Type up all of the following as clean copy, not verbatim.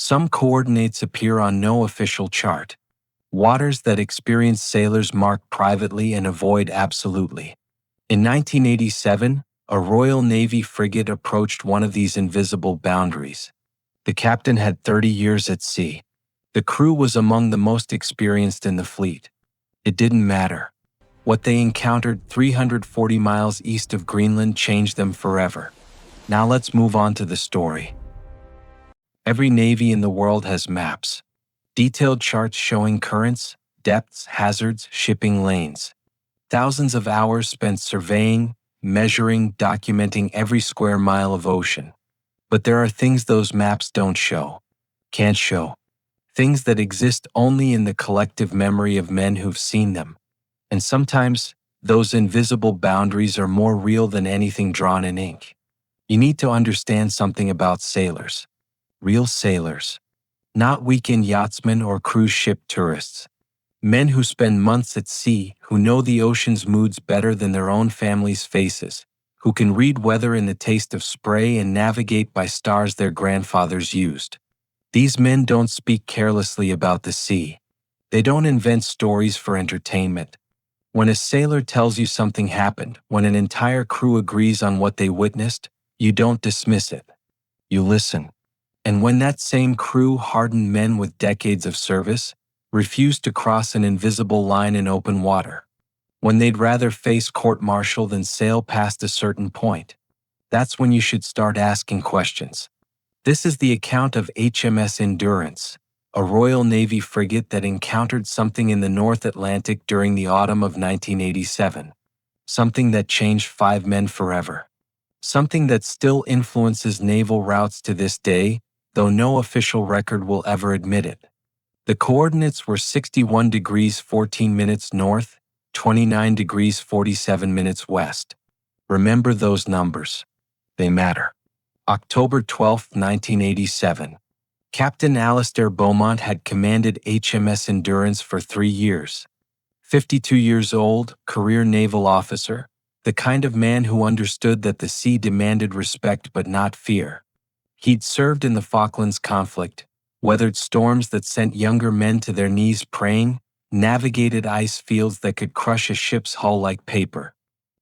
Some coordinates appear on no official chart. Waters that experienced sailors mark privately and avoid absolutely. In 1987, a Royal Navy frigate approached one of these invisible boundaries. The captain had 30 years at sea. The crew was among the most experienced in the fleet. It didn't matter. What they encountered 340 miles east of Greenland changed them forever. Now let's move on to the story. Every navy in the world has maps. Detailed charts showing currents, depths, hazards, shipping lanes. Thousands of hours spent surveying, measuring, documenting every square mile of ocean. But there are things those maps don't show. Can't show. Things that exist only in the collective memory of men who've seen them. And sometimes, those invisible boundaries are more real than anything drawn in ink. You need to understand something about sailors. Real sailors. Not weekend yachtsmen or cruise ship tourists. Men who spend months at sea, who know the ocean's moods better than their own families' faces, who can read weather in the taste of spray and navigate by stars their grandfathers used. These men don't speak carelessly about the sea. They don't invent stories for entertainment. When a sailor tells you something happened, when an entire crew agrees on what they witnessed, you don't dismiss it. You listen. And when that same crew, hardened men with decades of service, refuse to cross an invisible line in open water, when they'd rather face court-martial than sail past a certain point, that's when you should start asking questions. This is the account of HMS Endurance, a Royal Navy frigate that encountered something in the North Atlantic during the autumn of 1987. Something that changed 5 men forever. Something that still influences naval routes to this day, though no official record will ever admit it. The coordinates were 61 degrees 14 minutes north, 29 degrees 47 minutes west. Remember those numbers. They matter. October 12, 1987. Captain Alistair Beaumont had commanded HMS Endurance for 3 years. 52 years old, career naval officer, the kind of man who understood that the sea demanded respect but not fear. He'd served in the Falklands conflict, weathered storms that sent younger men to their knees praying, navigated ice fields that could crush a ship's hull like paper.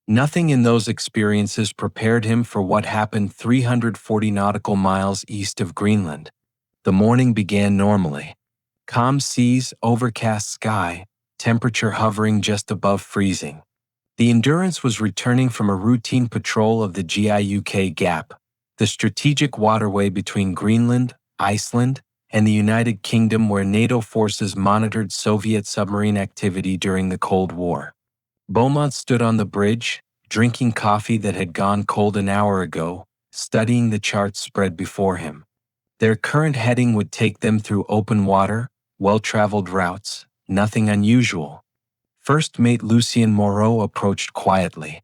Nothing in those experiences prepared him for what happened 340 nautical miles east of Greenland. The morning began normally. Calm seas, overcast sky, temperature hovering just above freezing. The Endurance was returning from a routine patrol of the GIUK Gap, the strategic waterway between Greenland, Iceland, and the United Kingdom where NATO forces monitored Soviet submarine activity during the Cold War. Beaumont stood on the bridge, drinking coffee that had gone cold an hour ago, studying the charts spread before him. Their current heading would take them through open water, well-traveled routes, nothing unusual. First mate Lucien Moreau approached quietly.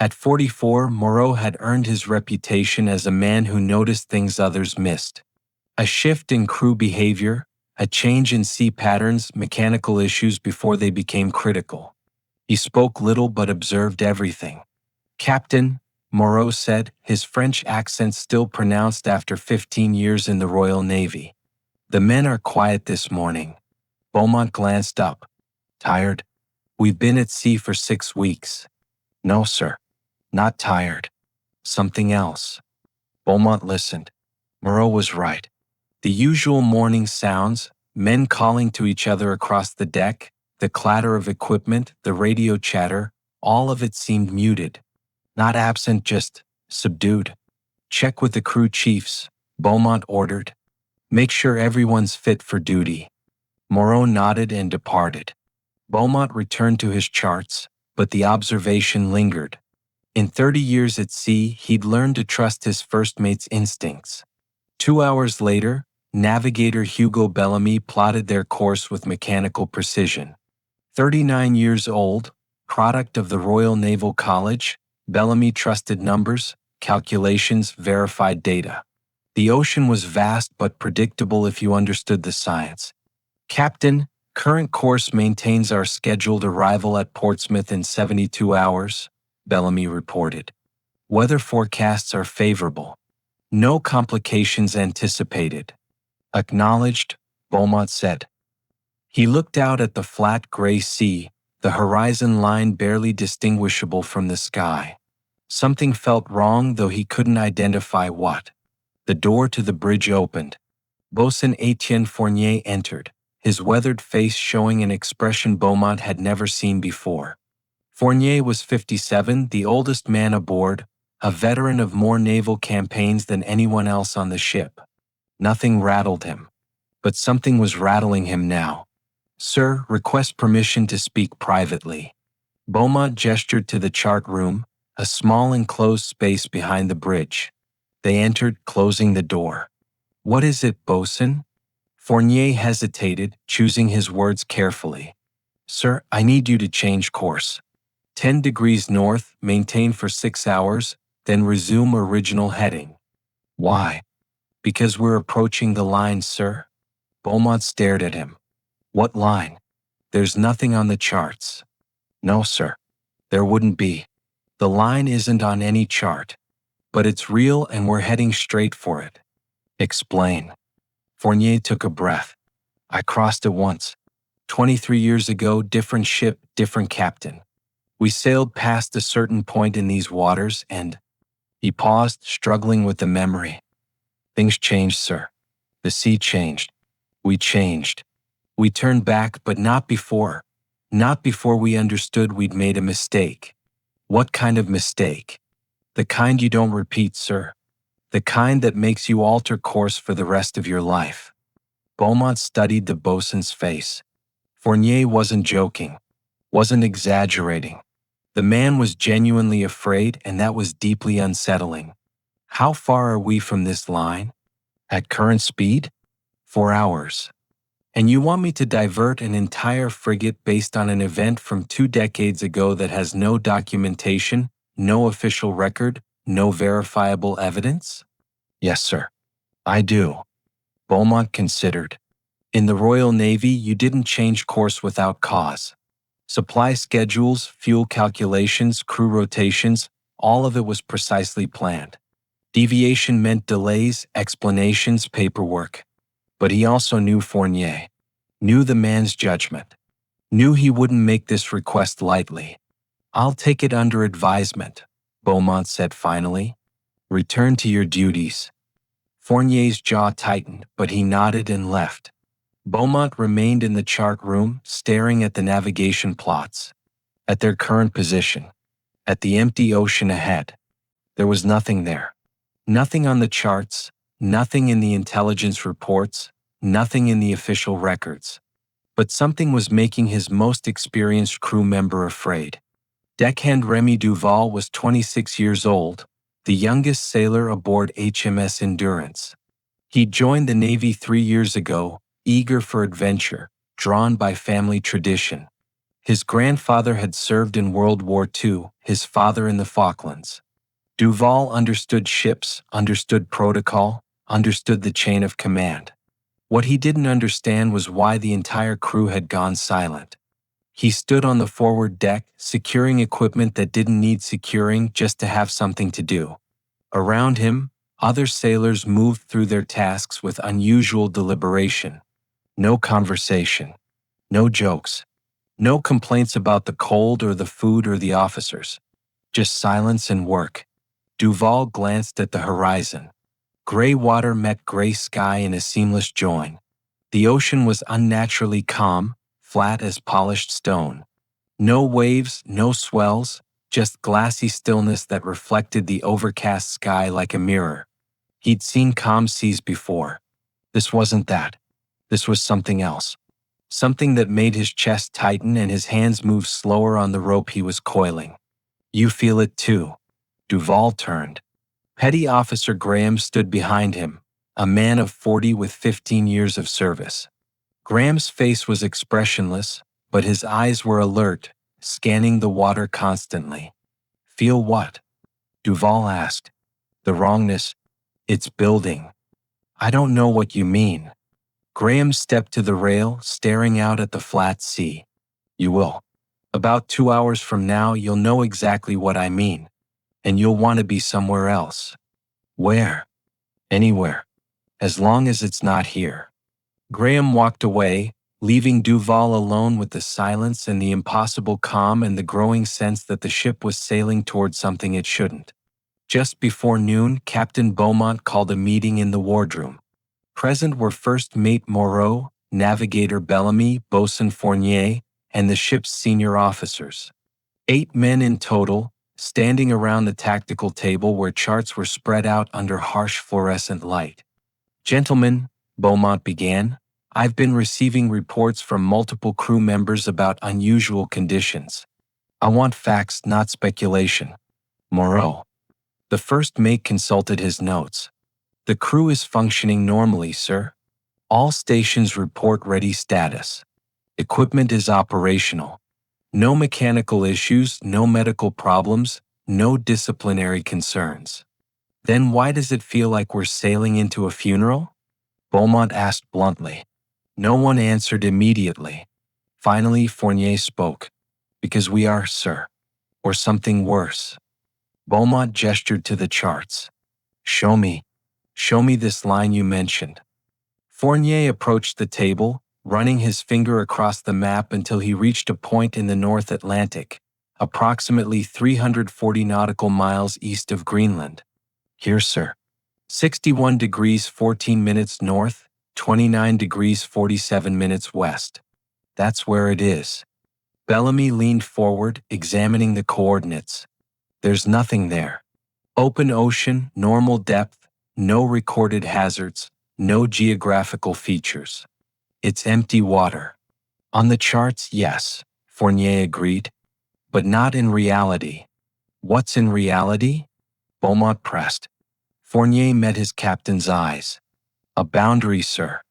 At 44, Moreau had earned his reputation as a man who noticed things others missed. A shift in crew behavior, a change in sea patterns, mechanical issues before they became critical. He spoke little but observed everything. "Captain," Moreau said, his French accent still pronounced after 15 years in the Royal Navy. "The men are quiet this morning." Beaumont glanced up. "Tired? We've been at sea for 6 weeks." "No, sir. Not tired. Something else." Beaumont listened. Moreau was right. The usual morning sounds, men calling to each other across the deck, the clatter of equipment, the radio chatter, all of it seemed muted. Not absent, just subdued. "Check with the crew chiefs," Beaumont ordered. "Make sure everyone's fit for duty." Moreau nodded and departed. Beaumont returned to his charts, but the observation lingered. In 30 years at sea, he'd learned to trust his first mate's instincts. 2 hours later, navigator Hugo Bellamy plotted their course with mechanical precision. 39 years old, product of the Royal Naval College, Bellamy trusted numbers, calculations, verified data. The ocean was vast but predictable if you understood the science. "Captain, current course maintains our scheduled arrival at Portsmouth in 72 hours, Bellamy reported. "Weather forecasts are favorable. No complications anticipated." Acknowledged, Beaumont said. He looked out at the flat gray sea, the horizon line barely distinguishable from the sky. Something felt wrong, though he couldn't identify what. The door to the bridge opened. Boatswain Etienne Fournier entered, his weathered face showing an expression Beaumont had never seen before. Fournier was 57, the oldest man aboard, a veteran of more naval campaigns than anyone else on the ship. Nothing rattled him. But something was rattling him now. "Sir, request permission to speak privately." Beaumont gestured to the chart room, a small enclosed space behind the bridge. They entered, closing the door. "What is it, boatswain?" Fournier hesitated, choosing his words carefully. "Sir, I need you to change course. 10 degrees north, maintain for 6 hours, then resume original heading." "Why?" "Because we're approaching the line, sir." Beaumont stared at him. "What line?" "There's nothing on the charts." "No, sir. There wouldn't be. The line isn't on any chart. But it's real and we're heading straight for it." "Explain." Fournier took a breath. "I crossed it once. 23 years ago, different ship, different captain. We sailed past a certain point in these waters and—" He paused, struggling with the memory. "Things changed, sir. The sea changed. We changed. We turned back, but not before. Not before we understood we'd made a mistake." "What kind of mistake?" "The kind you don't repeat, sir. The kind that makes you alter course for the rest of your life." Beaumont studied the boatswain's face. Fournier wasn't joking, wasn't exaggerating. The man was genuinely afraid, and that was deeply unsettling. "How far are we from this line?" "At current speed?" 4 hours. "And you want me to divert an entire frigate based on an event from 2 decades ago that has no documentation, no official record, no verifiable evidence?" "Yes, sir. I do." Beaumont considered. "In the Royal Navy, you didn't change course without cause. Supply schedules, fuel calculations, crew rotations, all of it was precisely planned. Deviation meant delays, explanations, paperwork. But he also knew Fournier, knew the man's judgment, knew he wouldn't make this request lightly. "I'll take it under advisement," Beaumont said finally. "Return to your duties." Fournier's jaw tightened, but he nodded and left. Beaumont remained in the chart room, staring at the navigation plots, at their current position, at the empty ocean ahead. There was nothing there. Nothing on the charts, nothing in the intelligence reports, nothing in the official records. But something was making his most experienced crew member afraid. Deckhand Remy Duval was 26 years old, the youngest sailor aboard HMS Endurance. He joined the Navy 3 years ago, eager for adventure, drawn by family tradition. His grandfather had served in World War II, his father in the Falklands. Duval understood ships, understood protocol, understood the chain of command. What he didn't understand was why the entire crew had gone silent. He stood on the forward deck, securing equipment that didn't need securing just to have something to do. Around him, other sailors moved through their tasks with unusual deliberation. No conversation. No jokes. No complaints about the cold or the food or the officers. Just silence and work. Duval glanced at the horizon. Gray water met gray sky in a seamless join. The ocean was unnaturally calm, flat as polished stone. No waves, no swells, just glassy stillness that reflected the overcast sky like a mirror. He'd seen calm seas before. This wasn't that. This was something else. Something that made his chest tighten and his hands move slower on the rope he was coiling. "You feel it too." Duval turned. Petty Officer Graham stood behind him, a man of 40 with 15 years of service. Graham's face was expressionless, but his eyes were alert, scanning the water constantly. "Feel what?" Duval asked. "The wrongness. It's building." "I don't know what you mean." Graham stepped to the rail, staring out at the flat sea. "You will. About 2 hours from now, you'll know exactly what I mean. And you'll want to be somewhere else." "Where?" "Anywhere. as long as it's not here. Graham walked away, leaving Duval alone with the silence and the impossible calm and the growing sense that the ship was sailing toward something it shouldn't. Just before noon, Captain Beaumont called a meeting in the wardroom. Present were First Mate Moreau, Navigator Bellamy, Boatswain Fournier, and the ship's senior officers. 8 men in total, standing around the tactical table where charts were spread out under harsh fluorescent light. "Gentlemen," Beaumont began, "I've been receiving reports from multiple crew members about unusual conditions. I want facts, not speculation." Moreau. The first mate consulted his notes. "The crew is functioning normally, sir. All stations report ready status. Equipment is operational. No mechanical issues, no medical problems, no disciplinary concerns." "Then why does it feel like we're sailing into a funeral?" Beaumont asked bluntly. No one answered immediately. Finally, Fournier spoke. "Because we are, sir. Or something worse." Beaumont gestured to the charts. Show me this line you mentioned." Fournier approached the table, running his finger across the map until he reached a point in the North Atlantic, approximately 340 nautical miles east of Greenland. "Here, sir. 61 degrees 14 minutes north, 29 degrees 47 minutes west. That's where it is." Bellamy leaned forward, examining the coordinates. "There's nothing there. Open ocean, normal depth, no recorded hazards, no geographical features. It's empty water." "On the charts, yes," Fournier agreed, "but not in reality." "What's in reality?" Beaumont pressed. Fournier met his captain's eyes. "A boundary, sir.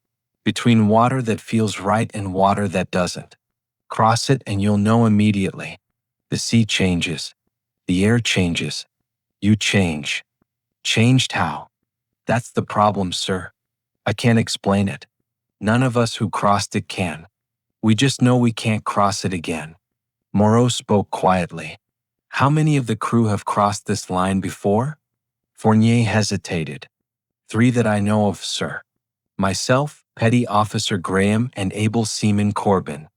Between water that feels right and water that doesn't. Cross it and you'll know immediately. The sea changes. The air changes. You change." "Changed how?" "That's the problem, sir. I can't explain it. None of us who crossed it can. We just know we can't cross it again." Moreau spoke quietly. "How many of the crew have crossed this line before?" Fournier hesitated. "3 that I know of, sir. Myself, Petty Officer Graham, and Able Seaman Corbin.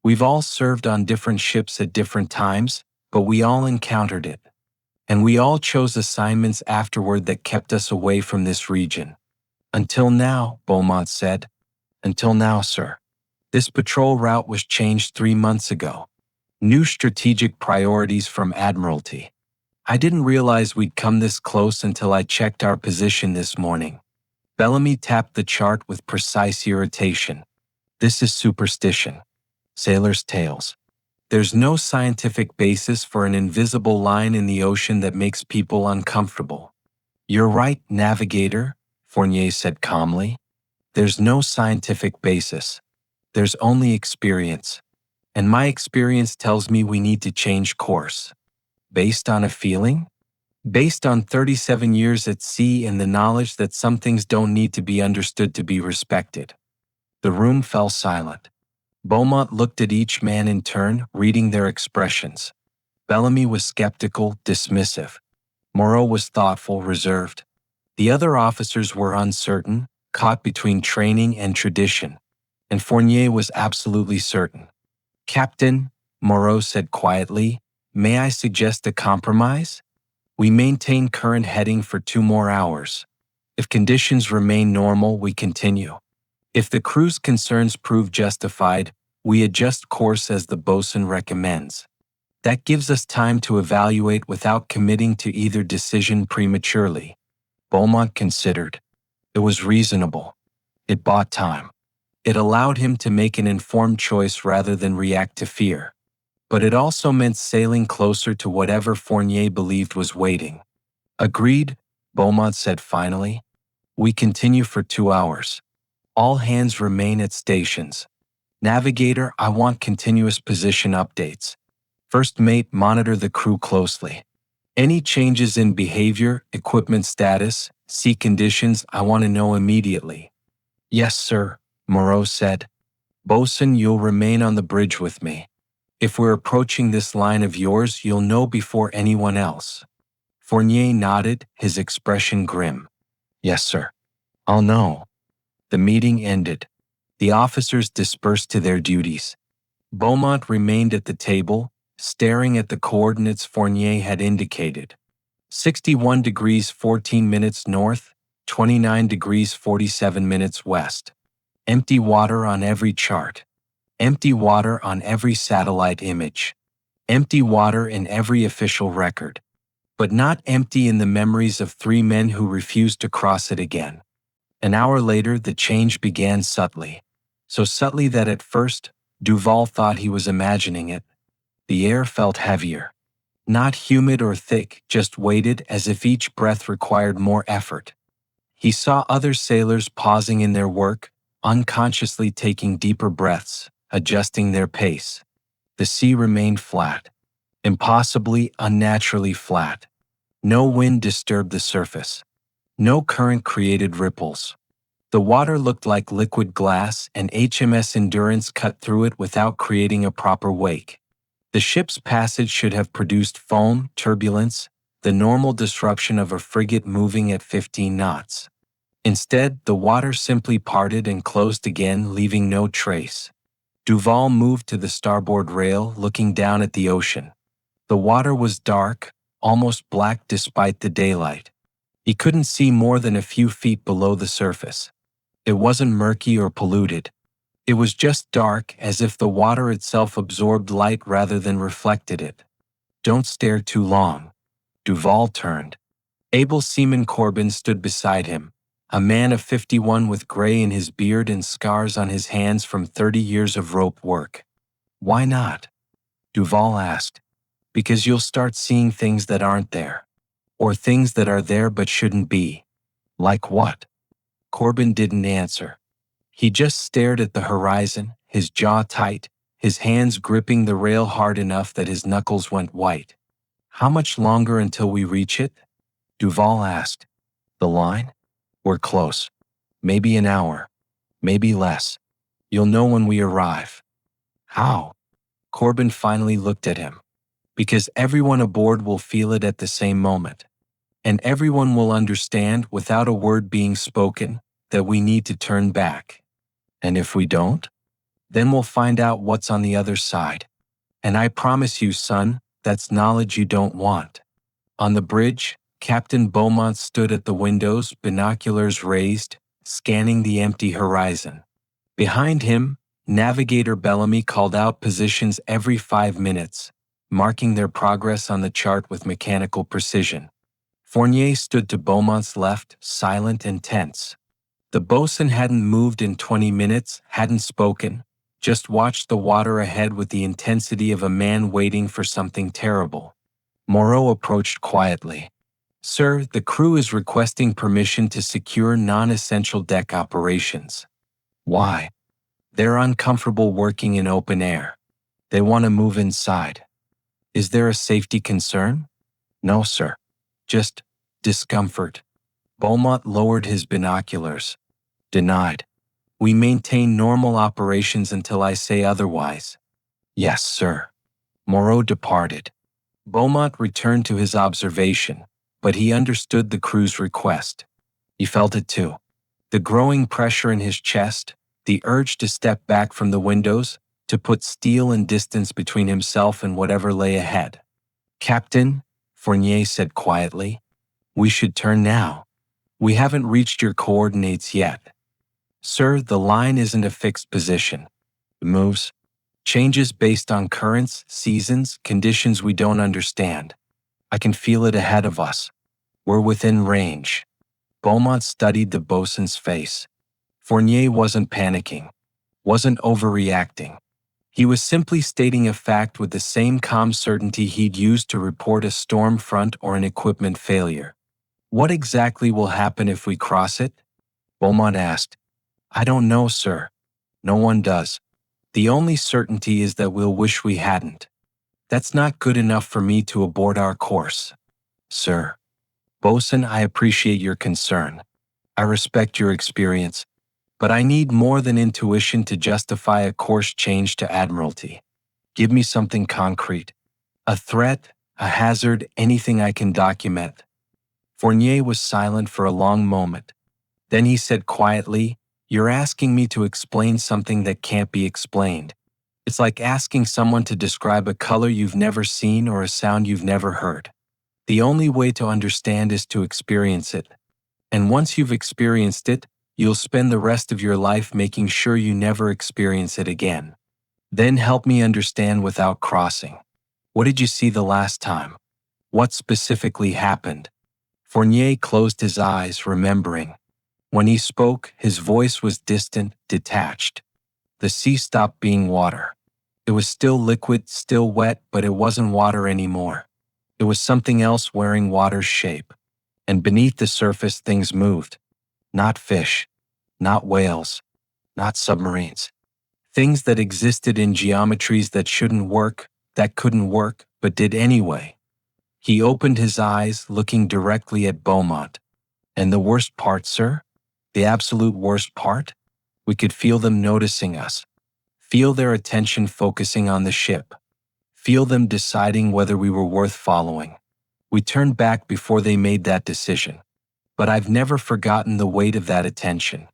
We've all served on different ships at different times, but we all encountered it. And we all chose assignments afterward that kept us away from this region." "Until now," Beaumont said. "Until now, sir. This patrol route was changed 3 months ago. New strategic priorities from Admiralty. I didn't realize we'd come this close until I checked our position this morning." Bellamy tapped the chart with precise irritation. "This is superstition. Sailors' tales. There's no scientific basis for an invisible line in the ocean that makes people uncomfortable." "You're right, Navigator," Fournier said calmly. "There's no scientific basis. There's only experience. And my experience tells me we need to change course." "Based on a feeling?" "Based on 37 years at sea and the knowledge that some things don't need to be understood to be respected." The room fell silent. Beaumont looked at each man in turn, reading their expressions. Bellamy was skeptical, dismissive. Moreau was thoughtful, reserved. The other officers were uncertain, caught between training and tradition. And Fournier was absolutely certain. "Captain," Moreau said quietly, "may I suggest a compromise? We maintain current heading for 2 more hours. If conditions remain normal, we continue. If the crew's concerns prove justified, we adjust course as the boatswain recommends. That gives us time to evaluate without committing to either decision prematurely." Beaumont considered. It was reasonable. It bought time. It allowed him to make an informed choice rather than react to fear. But it also meant sailing closer to whatever Fournier believed was waiting. "Agreed," Beaumont said finally. "We continue for 2 hours. All hands remain at stations. Navigator, I want continuous position updates. First mate, monitor the crew closely. Any changes in behavior, equipment status, sea conditions, I want to know immediately." "Yes, sir," Moreau said. "Boatswain, you'll remain on the bridge with me. If we're approaching this line of yours, you'll know before anyone else." Fournier nodded, his expression grim. "Yes, sir." Oh no. The meeting ended. The officers dispersed to their duties. Beaumont remained at the table, staring at the coordinates Fournier had indicated. 61 degrees 14 minutes north, 29 degrees 47 minutes west. Empty water on every chart. Empty water on every satellite image. Empty water in every official record. But not empty in the memories of three men who refused to cross it again. An hour later, the change began subtly. So subtly that at first, Duval thought he was imagining it. The air felt heavier. Not humid or thick, just weighted as if each breath required more effort. He saw other sailors pausing in their work, unconsciously taking deeper breaths, adjusting their pace. The sea remained flat. Impossibly, unnaturally flat. No wind disturbed the surface. No current created ripples. The water looked like liquid glass, and HMS Endurance cut through it without creating a proper wake. The ship's passage should have produced foam, turbulence, the normal disruption of a frigate moving at 15 knots. Instead, the water simply parted and closed again, leaving no trace. Duval moved to the starboard rail, looking down at the ocean. The water was dark, almost black despite the daylight. He couldn't see more than a few feet below the surface. It wasn't murky or polluted. It was just dark, as if the water itself absorbed light rather than reflected it. Don't stare too long. Duval turned. Able Seaman Corbin stood beside him, a man of 51 with gray in his beard and scars on his hands from 30 years of rope work. Why not? Duval asked. Because you'll start seeing things that aren't there. Or things that are there but shouldn't be. Like what? Corbin didn't answer. He just stared at the horizon, his jaw tight, his hands gripping the rail hard enough that his knuckles went white. How much longer until we reach it? Duval asked. The line? We're close. Maybe an hour. Maybe less. You'll know when we arrive. How? Corbin finally looked at him. Because everyone aboard will feel it at the same moment. And everyone will understand, without a word being spoken, that we need to turn back. And if we don't, then we'll find out what's on the other side. And I promise you, son, that's knowledge you don't want. On the bridge, Captain Beaumont stood at the windows, binoculars raised, scanning the empty horizon. Behind him, Navigator Bellamy called out positions every 5 minutes, marking their progress on the chart with mechanical precision. Fournier stood to Beaumont's left, silent and tense. The bosun hadn't moved in 20 minutes, hadn't spoken, just watched the water ahead with the intensity of a man waiting for something terrible. Moreau approached quietly. Sir, the crew is requesting permission to secure non-essential deck operations. Why? They're uncomfortable working in open air. They want to move inside. Is there a safety concern? No, sir. Just discomfort. Beaumont lowered his binoculars. Denied. We maintain normal operations until I say otherwise. Yes, sir. Moreau departed. Beaumont returned to his observation, but he understood the crew's request. He felt it too. The growing pressure in his chest, the urge to step back from the windows, to put steel and distance between himself and whatever lay ahead. Captain, Fournier said quietly, we should turn now. We haven't reached your coordinates yet. Sir, the line isn't a fixed position. It moves, changes based on currents, seasons, conditions we don't understand. I can feel it ahead of us. We're within range. Beaumont studied the bosun's face. Fournier wasn't panicking, wasn't overreacting. He was simply stating a fact with the same calm certainty he'd used to report a storm front or an equipment failure. What exactly will happen if we cross it? Beaumont asked. I don't know, sir. No one does. The only certainty is that we'll wish we hadn't. That's not good enough for me to abort our course. Sir. Bosun, I appreciate your concern. I respect your experience. But I need more than intuition to justify a course change to Admiralty. Give me something concrete. A threat, a hazard, anything I can document. Fournier was silent for a long moment. Then he said quietly, "You're asking me to explain something that can't be explained. It's like asking someone to describe a color you've never seen or a sound you've never heard. The only way to understand is to experience it. And once you've experienced it, you'll spend the rest of your life making sure you never experience it again. Then help me understand without crossing. What did you see the last time? What specifically happened?" Fournier closed his eyes, remembering. When he spoke, his voice was distant, detached. The sea stopped being water. It was still liquid, still wet, but it wasn't water anymore. It was something else wearing water's shape. And beneath the surface, things moved. Not fish, not whales, not submarines. Things that existed in geometries that shouldn't work, that couldn't work, but did anyway. He opened his eyes, looking directly at Beaumont. "And the worst part, sir? The absolute worst part? We could feel them noticing us. Feel their attention focusing on the ship. Feel them deciding whether we were worth following. We turned back before they made that decision. But I've never forgotten the weight of that attention.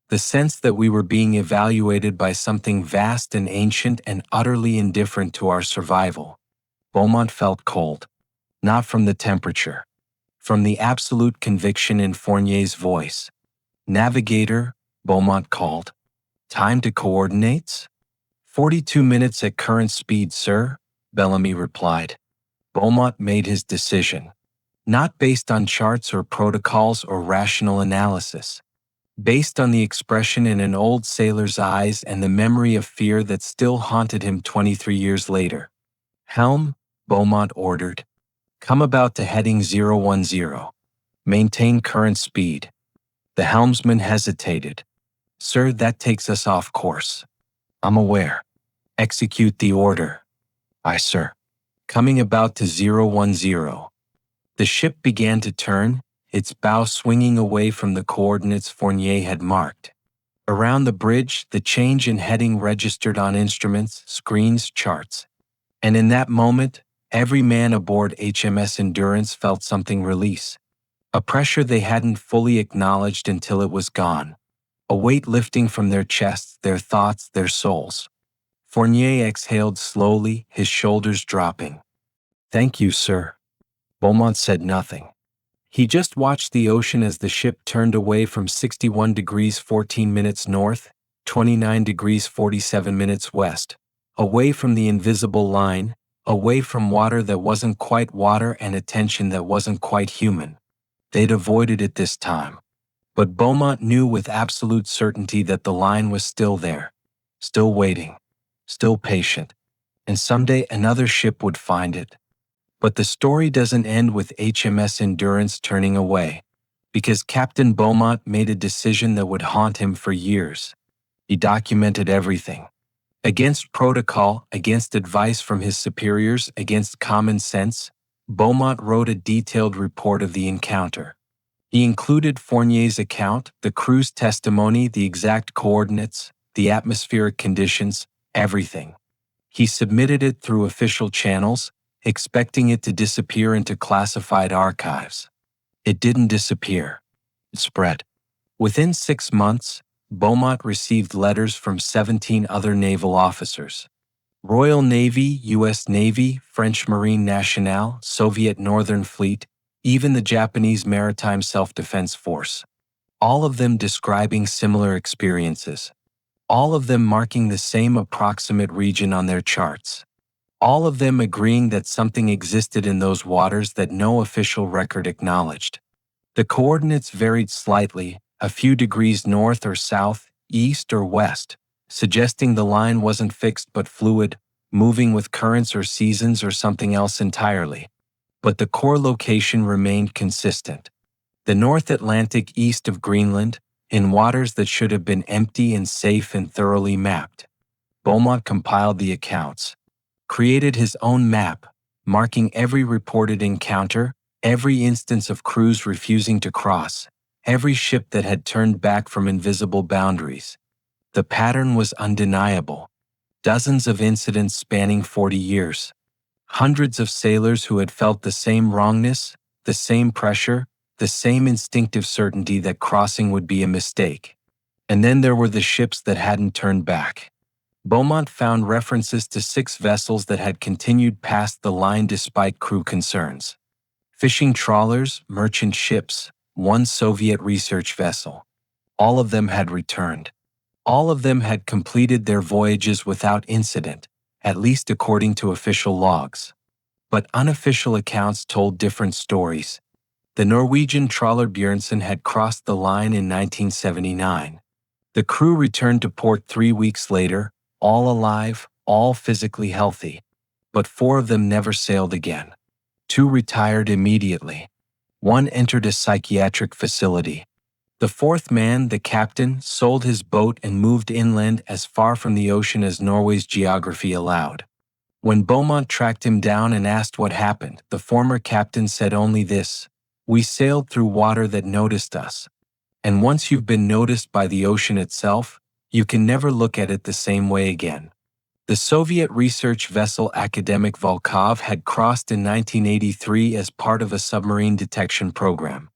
The sense that we were being evaluated by something vast and ancient and utterly indifferent to our survival." Beaumont felt cold. Not from the temperature. From the absolute conviction in Fournier's voice. "Navigator," Beaumont called. "Time to coordinates?" 42 minutes at current speed, sir," Bellamy replied. Beaumont made his decision. Not based on charts or protocols or rational analysis. Based on the expression in an old sailor's eyes and the memory of fear that still haunted him 23 years later. "Helm," Beaumont ordered. "Come about to heading 010. Maintain current speed." The helmsman hesitated. "Sir, that takes us off course." "I'm aware." "Execute the order." "Aye, sir." Coming about to 010. The ship began to turn, its bow swinging away from the coordinates Fournier had marked. Around the bridge, the change in heading registered on instruments, screens, charts. And in that moment, every man aboard HMS Endurance felt something release. A pressure they hadn't fully acknowledged until it was gone. A weight lifting from their chests, their thoughts, their souls. Fournier exhaled slowly, his shoulders dropping. "Thank you, sir." Beaumont said nothing. He just watched the ocean as the ship turned away from 61 degrees 14 minutes north, 29 degrees 47 minutes west. Away from the invisible line, away from water that wasn't quite water and attention that wasn't quite human. They'd avoided it this time. But Beaumont knew with absolute certainty that the line was still there, still waiting, still patient, and someday another ship would find it. But the story doesn't end with HMS Endurance turning away, because Captain Beaumont made a decision that would haunt him for years. He documented everything. Against protocol, against advice from his superiors, against common sense, Beaumont wrote a detailed report of the encounter. He included Fournier's account, the crew's testimony, the exact coordinates, the atmospheric conditions, everything. He submitted it through official channels, expecting it to disappear into classified archives. It didn't disappear. It spread. Within 6 months, Beaumont received letters from 17 other naval officers. Royal Navy, U.S. Navy, French Marine Nationale, Soviet Northern Fleet, even the Japanese Maritime Self-Defense Force. All of them describing similar experiences. All of them marking the same approximate region on their charts. All of them agreeing that something existed in those waters that no official record acknowledged. The coordinates varied slightly, a few degrees north or south, east or west, suggesting the line wasn't fixed but fluid, moving with currents or seasons or something else entirely. But the core location remained consistent. The North Atlantic east of Greenland, in waters that should have been empty and safe and thoroughly mapped. Beaumont compiled the accounts, created his own map, marking every reported encounter, every instance of crews refusing to cross, every ship that had turned back from invisible boundaries. The pattern was undeniable. Dozens of incidents spanning 40 years. Hundreds of sailors who had felt the same wrongness, the same pressure, the same instinctive certainty that crossing would be a mistake. And then there were the ships that hadn't turned back. Beaumont found references to 6 vessels that had continued past the line despite crew concerns. Fishing trawlers, merchant ships, 1 Soviet research vessel. All of them had returned. All of them had completed their voyages without incident, at least according to official logs. But unofficial accounts told different stories. The Norwegian trawler Bjørnson had crossed the line in 1979. The crew returned to port 3 weeks later, all alive, all physically healthy. But 4 of them never sailed again. 2 retired immediately. 1 entered a psychiatric facility. The 4th man, the captain, sold his boat and moved inland as far from the ocean as Norway's geography allowed. When Beaumont tracked him down and asked what happened, the former captain said only this: "We sailed through water that noticed us. And once you've been noticed by the ocean itself, you can never look at it the same way again." The Soviet research vessel Akademik Volkov had crossed in 1983 as part of a submarine detection program.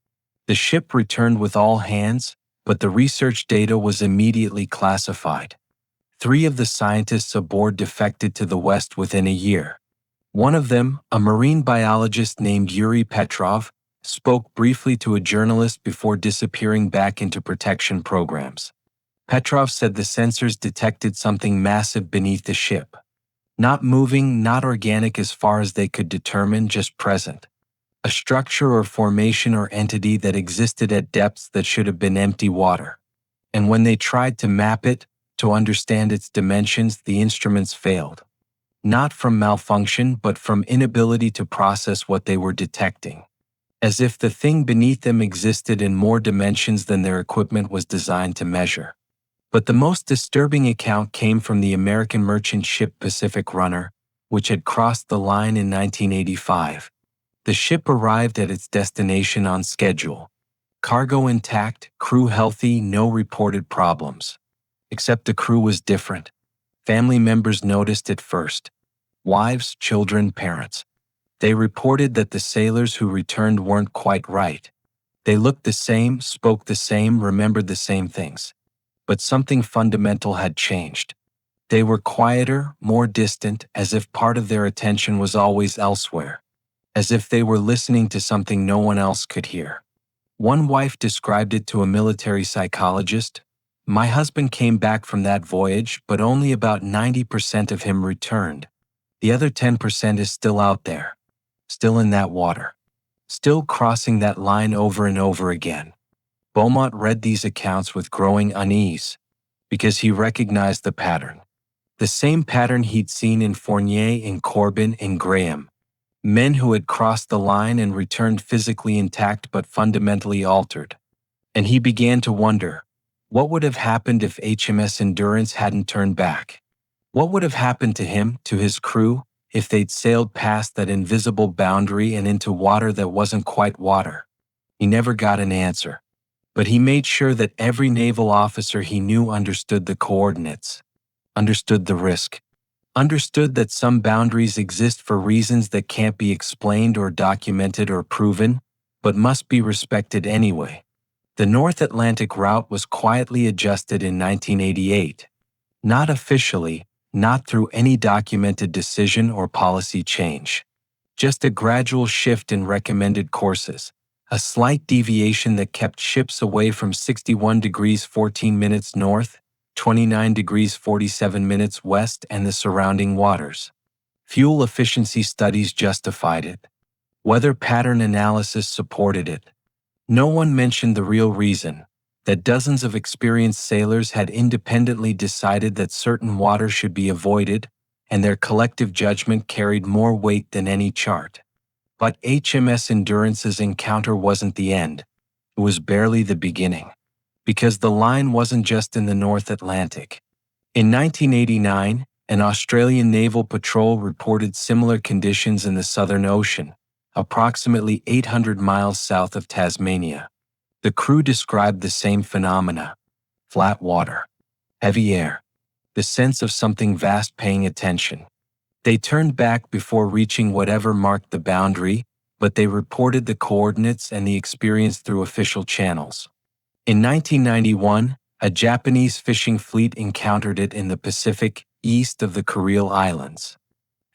The ship returned with all hands, but the research data was immediately classified. 3 of the scientists aboard defected to the West within a year. One of them, a marine biologist named Yuri Petrov, spoke briefly to a journalist before disappearing back into protection programs. Petrov said the sensors detected something massive beneath the ship. Not moving, not organic as far as they could determine, just present. A structure or formation or entity that existed at depths that should have been empty water. And when they tried to map it, to understand its dimensions, the instruments failed. Not from malfunction, but from inability to process what they were detecting. As if the thing beneath them existed in more dimensions than their equipment was designed to measure. But the most disturbing account came from the American merchant ship Pacific Runner, which had crossed the line in 1985. The ship arrived at its destination on schedule. Cargo intact, crew healthy, no reported problems. Except the crew was different. Family members noticed it first. Wives, children, parents. They reported that the sailors who returned weren't quite right. They looked the same, spoke the same, remembered the same things. But something fundamental had changed. They were quieter, more distant, as if part of their attention was always elsewhere. As if they were listening to something no one else could hear. One wife described it to a military psychologist. "My husband came back from that voyage, but only about 90% of him returned. The other 10% is still out there. Still in that water. Still crossing that line over and over again." Beaumont read these accounts with growing unease, because he recognized the pattern. The same pattern he'd seen in Fournier, in Corbin, in Graham. Men who had crossed the line and returned physically intact but fundamentally altered. And he began to wonder, what would have happened if HMS Endurance hadn't turned back? What would have happened to him, to his crew, if they'd sailed past that invisible boundary and into water that wasn't quite water? He never got an answer. But he made sure that every naval officer he knew understood the coordinates, understood the risk, understood that some boundaries exist for reasons that can't be explained or documented or proven, but must be respected anyway. The North Atlantic route was quietly adjusted in 1988. Not officially, not through any documented decision or policy change. Just a gradual shift in recommended courses. A slight deviation that kept ships away from 61 degrees 14 minutes north, 29 degrees 47 minutes west, and the surrounding waters. Fuel efficiency studies justified it. Weather pattern analysis supported it. No one mentioned the real reason, that dozens of experienced sailors had independently decided that certain waters should be avoided, and their collective judgment carried more weight than any chart. But HMS Endurance's encounter wasn't the end. It was barely the beginning. Because the line wasn't just in the North Atlantic. In 1989, an Australian naval patrol reported similar conditions in the Southern Ocean, approximately 800 miles south of Tasmania. The crew described the same phenomena: flat water, heavy air, the sense of something vast paying attention. They turned back before reaching whatever marked the boundary, but they reported the coordinates and the experience through official channels. In 1991, a Japanese fishing fleet encountered it in the Pacific, east of the Kuril Islands.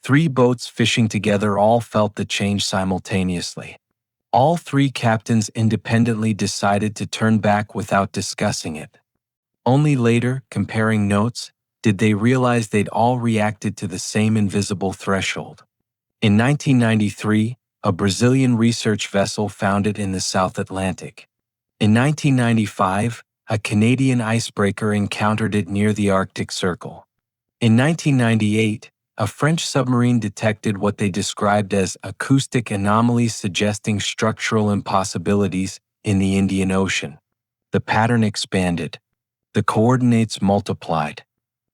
3 boats fishing together all felt the change simultaneously. All 3 captains independently decided to turn back without discussing it. Only later, comparing notes, did they realize they'd all reacted to the same invisible threshold. In 1993, a Brazilian research vessel found it in the South Atlantic. In 1995, a Canadian icebreaker encountered it near the Arctic Circle. In 1998, a French submarine detected what they described as acoustic anomalies suggesting structural impossibilities in the Indian Ocean. The pattern expanded. The coordinates multiplied.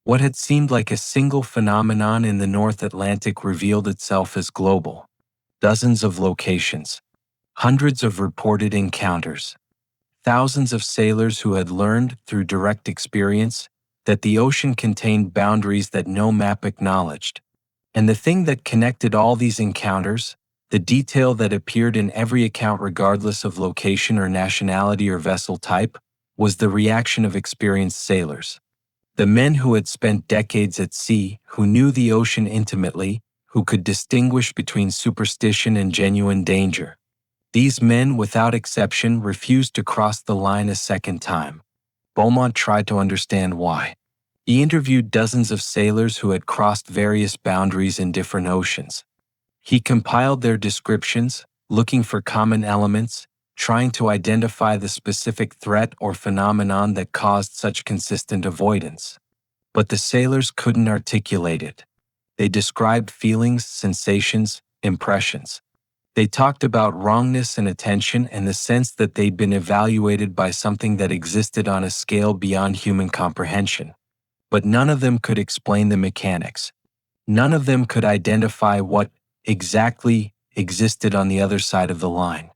What had seemed like a single phenomenon in the North Atlantic revealed itself as global. Dozens of locations. Hundreds of reported encounters. Thousands of sailors who had learned, through direct experience, that the ocean contained boundaries that no map acknowledged. And the thing that connected all these encounters, the detail that appeared in every account regardless of location or nationality or vessel type, was the reaction of experienced sailors. The men who had spent decades at sea, who knew the ocean intimately, who could distinguish between superstition and genuine danger. These men, without exception, refused to cross the line a second time. Beaumont tried to understand why. He interviewed dozens of sailors who had crossed various boundaries in different oceans. He compiled their descriptions, looking for common elements, trying to identify the specific threat or phenomenon that caused such consistent avoidance. But the sailors couldn't articulate it. They described feelings, sensations, impressions. They talked about wrongness and attention and the sense that they'd been evaluated by something that existed on a scale beyond human comprehension. But none of them could explain the mechanics. None of them could identify what exactly existed on the other side of the line.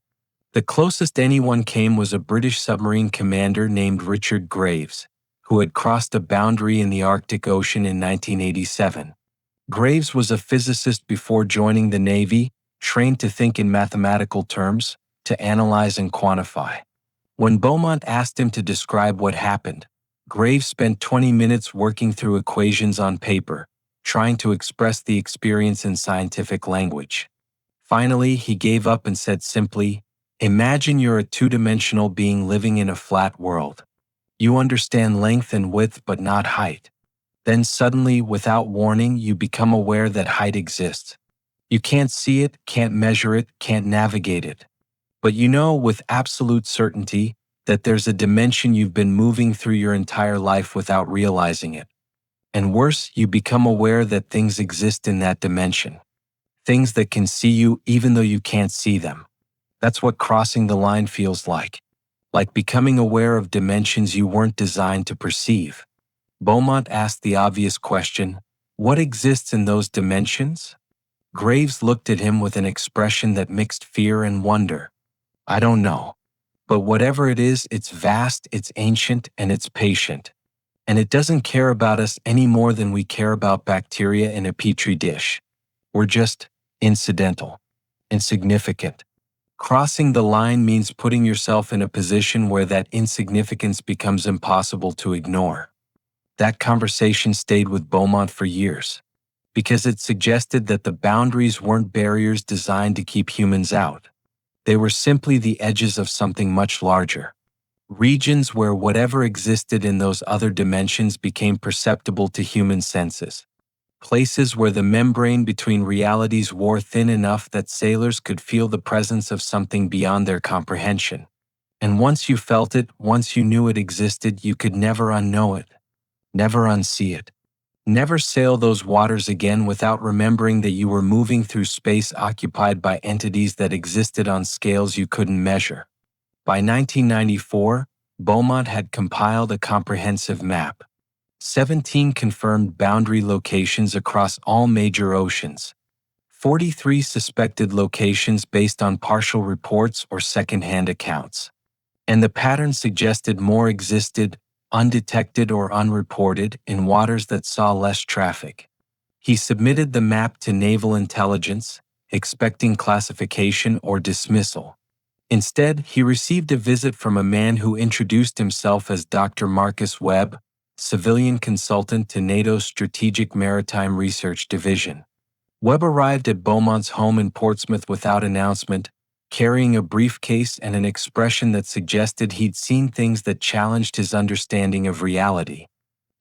The closest anyone came was a British submarine commander named Richard Graves, who had crossed a boundary in the Arctic Ocean in 1987. Graves was a physicist before joining the Navy, trained to think in mathematical terms, to analyze and quantify. When Beaumont asked him to describe what happened, Graves spent 20 minutes working through equations on paper, trying to express the experience in scientific language. Finally, he gave up and said simply, "Imagine you're a 2-dimensional being living in a flat world. You understand length and width but not height. Then suddenly, without warning, you become aware that height exists. You can't see it, can't measure it, can't navigate it. But you know with absolute certainty that there's a dimension you've been moving through your entire life without realizing it. And worse, you become aware that things exist in that dimension. Things that can see you even though you can't see them. That's what crossing the line feels like becoming aware of dimensions you weren't designed to perceive." Beaumont asked the obvious question, what exists in those dimensions? Graves looked at him with an expression that mixed fear and wonder. "I don't know. But whatever it is, it's vast, it's ancient, and it's patient. And it doesn't care about us any more than we care about bacteria in a petri dish. We're just incidental, insignificant. Crossing the line means putting yourself in a position where that insignificance becomes impossible to ignore." That conversation stayed with Beaumont for years, because it suggested that the boundaries weren't barriers designed to keep humans out. They were simply the edges of something much larger. Regions where whatever existed in those other dimensions became perceptible to human senses. Places where the membrane between realities wore thin enough that sailors could feel the presence of something beyond their comprehension. And once you felt it, once you knew it existed, you could never unknow it, never unsee it. Never sail those waters again without remembering that you were moving through space occupied by entities that existed on scales you couldn't measure. By 1994, Beaumont had compiled a comprehensive map. 17 confirmed boundary locations across all major oceans. 43 suspected locations based on partial reports or second-hand accounts. And the pattern suggested more existed, undetected or unreported, in waters that saw less traffic. He submitted the map to naval intelligence, expecting classification or dismissal. Instead, he received a visit from a man who introduced himself as Dr. Marcus Webb, civilian consultant to NATO's Strategic Maritime Research Division. Webb arrived at Beaumont's home in Portsmouth without announcement, carrying a briefcase and an expression that suggested he'd seen things that challenged his understanding of reality.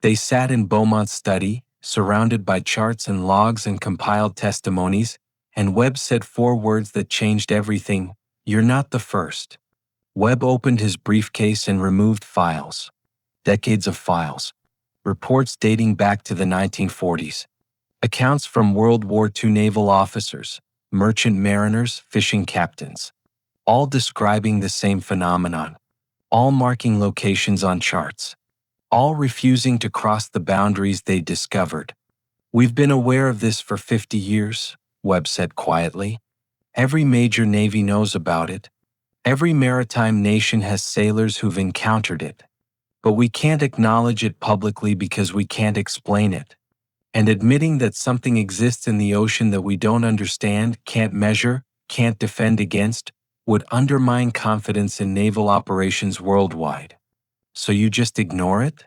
They sat in Beaumont's study, surrounded by charts and logs and compiled testimonies, and Webb said 4 words that changed everything: "You're not the first." Webb opened his briefcase and removed files. Decades of files. Reports dating back to the 1940s. Accounts from World War II naval officers, merchant mariners, fishing captains. All describing the same phenomenon. All marking locations on charts. All refusing to cross the boundaries they discovered. "We've been aware of this for 50 years, Webb said quietly. "Every major navy knows about it. Every maritime nation has sailors who've encountered it. But we can't acknowledge it publicly because we can't explain it. And admitting that something exists in the ocean that we don't understand, can't measure, can't defend against, would undermine confidence in naval operations worldwide." "So you just ignore it?"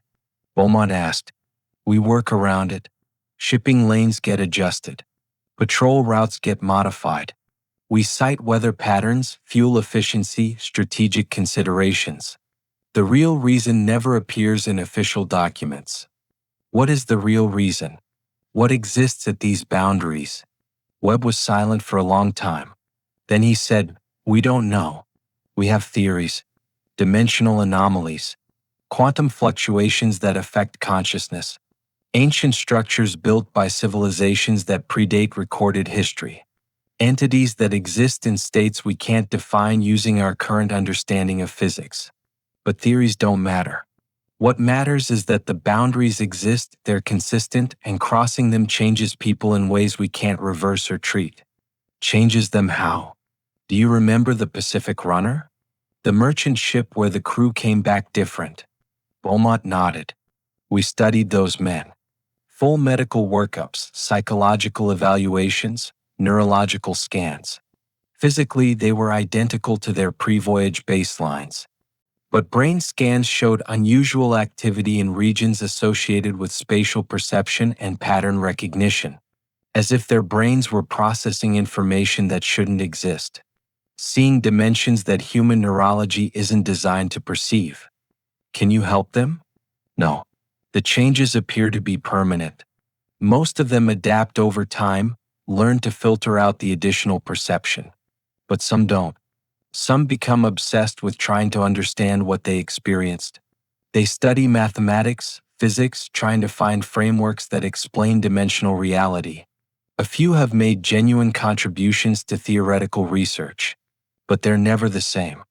Beaumont asked. "We work around it. Shipping lanes get adjusted. Patrol routes get modified. We cite weather patterns, fuel efficiency, strategic considerations. The real reason never appears in official documents." "What is the real reason? What exists at these boundaries?" Webb was silent for a long time. Then he said, "We don't know. We have theories, dimensional anomalies, quantum fluctuations that affect consciousness, ancient structures built by civilizations that predate recorded history, entities that exist in states we can't define using our current understanding of physics. But theories don't matter. What matters is that the boundaries exist, they're consistent, and crossing them changes people in ways we can't reverse or treat." "Changes them how? Do you remember the Pacific Runner? The merchant ship where the crew came back different?" Beaumont nodded. "We studied those men. Full medical workups, psychological evaluations, neurological scans. Physically, they were identical to their pre-voyage baselines. But brain scans showed unusual activity in regions associated with spatial perception and pattern recognition, as if their brains were processing information that shouldn't exist, seeing dimensions that human neurology isn't designed to perceive." "Can you help them?" "No. The changes appear to be permanent. Most of them adapt over time, learn to filter out the additional perception. But some don't. Some become obsessed with trying to understand what they experienced. They study mathematics, physics, trying to find frameworks that explain dimensional reality. A few have made genuine contributions to theoretical research. But they're never the same.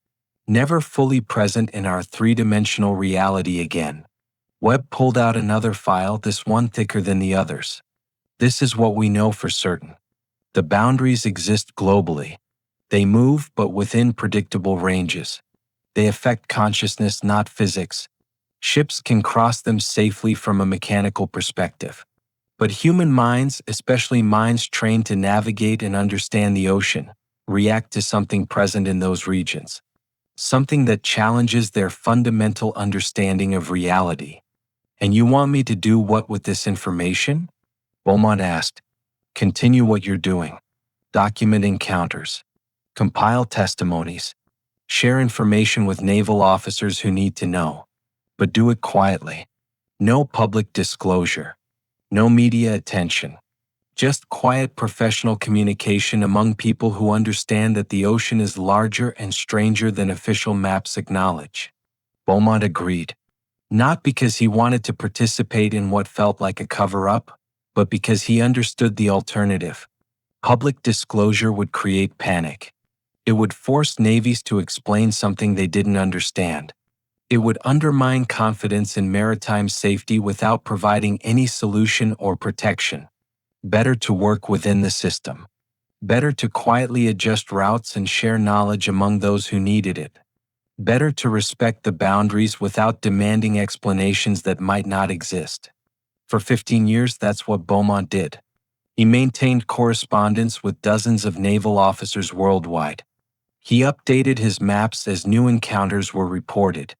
Never fully present in our three-dimensional reality again." Webb pulled out another file, this one thicker than the others. "This is what we know for certain. The boundaries exist globally. They move, but within predictable ranges. They affect consciousness, not physics. Ships can cross them safely from a mechanical perspective. But human minds, especially minds trained to navigate and understand the ocean, react to something present in those regions. Something that challenges their fundamental understanding of reality." "And you want me to do what with this information?" Beaumont asked. "Continue what you're doing. Document encounters. Compile testimonies. Share information with naval officers who need to know. But do it quietly. No public disclosure. No media attention. Just quiet professional communication among people who understand that the ocean is larger and stranger than official maps acknowledge." Beaumont agreed. Not because he wanted to participate in what felt like a cover-up, but because he understood the alternative. Public disclosure would create panic. It would force navies to explain something they didn't understand. It would undermine confidence in maritime safety without providing any solution or protection. Better to work within the system. Better to quietly adjust routes and share knowledge among those who needed it. Better to respect the boundaries without demanding explanations that might not exist. For 15 years, that's what Beaumont did. He maintained correspondence with dozens of naval officers worldwide. He updated his maps as new encounters were reported.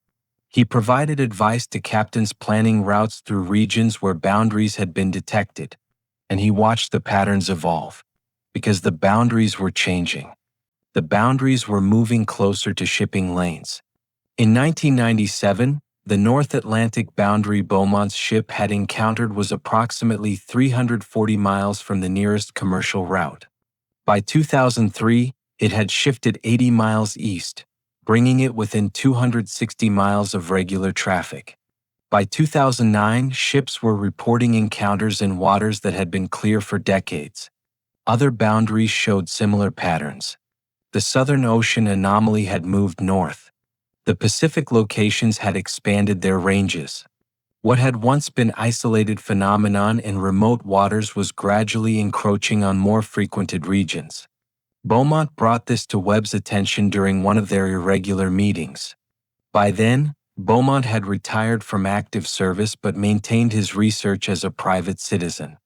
He provided advice to captains planning routes through regions where boundaries had been detected. And he watched the patterns evolve. Because the boundaries were changing. The boundaries were moving closer to shipping lanes. In 1997, the North Atlantic boundary Beaumont's ship had encountered was approximately 340 miles from the nearest commercial route. By 2003, it had shifted 80 miles east, bringing it within 260 miles of regular traffic. By 2009, ships were reporting encounters in waters that had been clear for decades. Other boundaries showed similar patterns. The Southern Ocean anomaly had moved north. The Pacific locations had expanded their ranges. What had once been isolated phenomenon in remote waters was gradually encroaching on more frequented regions. Beaumont brought this to Webb's attention during one of their irregular meetings. By then, Beaumont had retired from active service but maintained his research as a private citizen.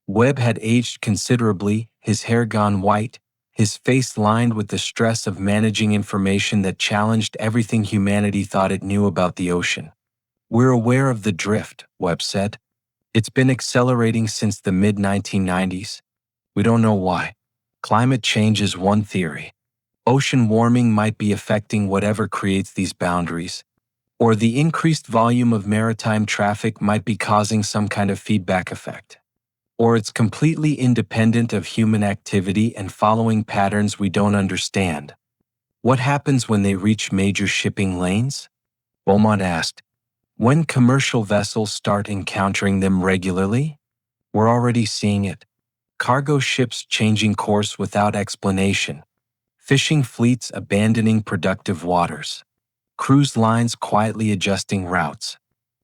Webb had aged considerably, his hair gone white, his face lined with the stress of managing information that challenged everything humanity thought it knew about the ocean. "We're aware of the drift," Webb said. "It's been accelerating since the mid-1990s. We don't know why. Climate change is one theory. Ocean warming might be affecting whatever creates these boundaries. Or the increased volume of maritime traffic might be causing some kind of feedback effect. Or it's completely independent of human activity and following patterns we don't understand. What happens when they reach major shipping lanes?" Beaumont asked. "When commercial vessels start encountering them regularly? We're already seeing it. Cargo ships changing course without explanation. Fishing fleets abandoning productive waters. Cruise lines quietly adjusting routes.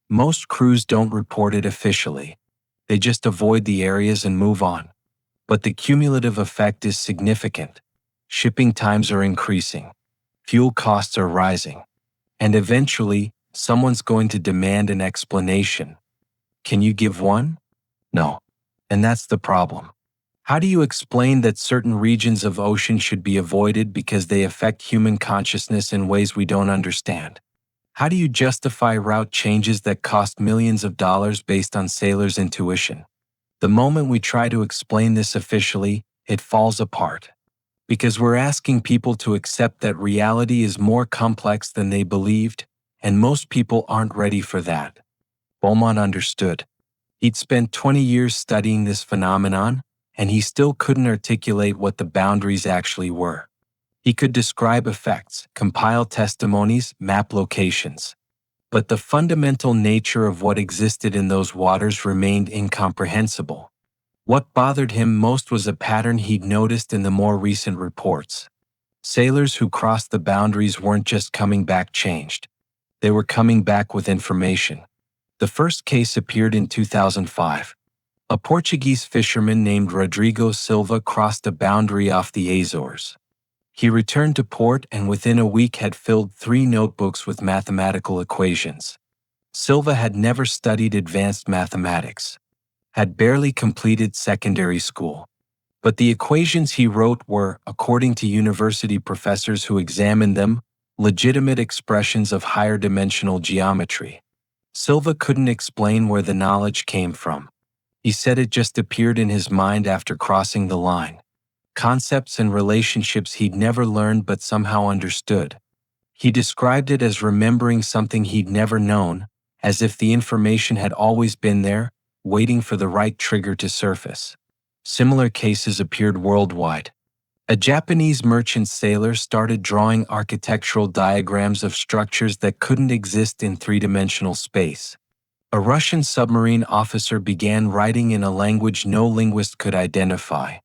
Most crews don't report it officially. They just avoid the areas and move on. But the cumulative effect is significant. Shipping times are increasing. Fuel costs are rising. And eventually, someone's going to demand an explanation. Can you give one? No. And that's the problem. How do you explain that certain regions of ocean should be avoided because they affect human consciousness in ways we don't understand? How do you justify route changes that cost millions of dollars based on sailors' intuition? The moment we try to explain this officially, it falls apart. Because we're asking people to accept that reality is more complex than they believed, and most people aren't ready for that. Beaumont understood. He'd spent 20 years studying this phenomenon, and he still couldn't articulate what the boundaries actually were. He could describe effects, compile testimonies, map locations. But the fundamental nature of what existed in those waters remained incomprehensible. What bothered him most was a pattern he'd noticed in the more recent reports. Sailors who crossed the boundaries weren't just coming back changed. They were coming back with information. The first case appeared in 2005. A Portuguese fisherman named Rodrigo Silva crossed a boundary off the Azores. He returned to port and within a week had filled 3 notebooks with mathematical equations. Silva had never studied advanced mathematics, had barely completed secondary school. But the equations he wrote were, according to university professors who examined them, legitimate expressions of higher dimensional geometry. Silva couldn't explain where the knowledge came from. He said it just appeared in his mind after crossing the line. Concepts and relationships he'd never learned but somehow understood. He described it as remembering something he'd never known, as if the information had always been there, waiting for the right trigger to surface. Similar cases appeared worldwide. A Japanese merchant sailor started drawing architectural diagrams of structures that couldn't exist in 3-dimensional space. A Russian submarine officer began writing in a language no linguist could identify.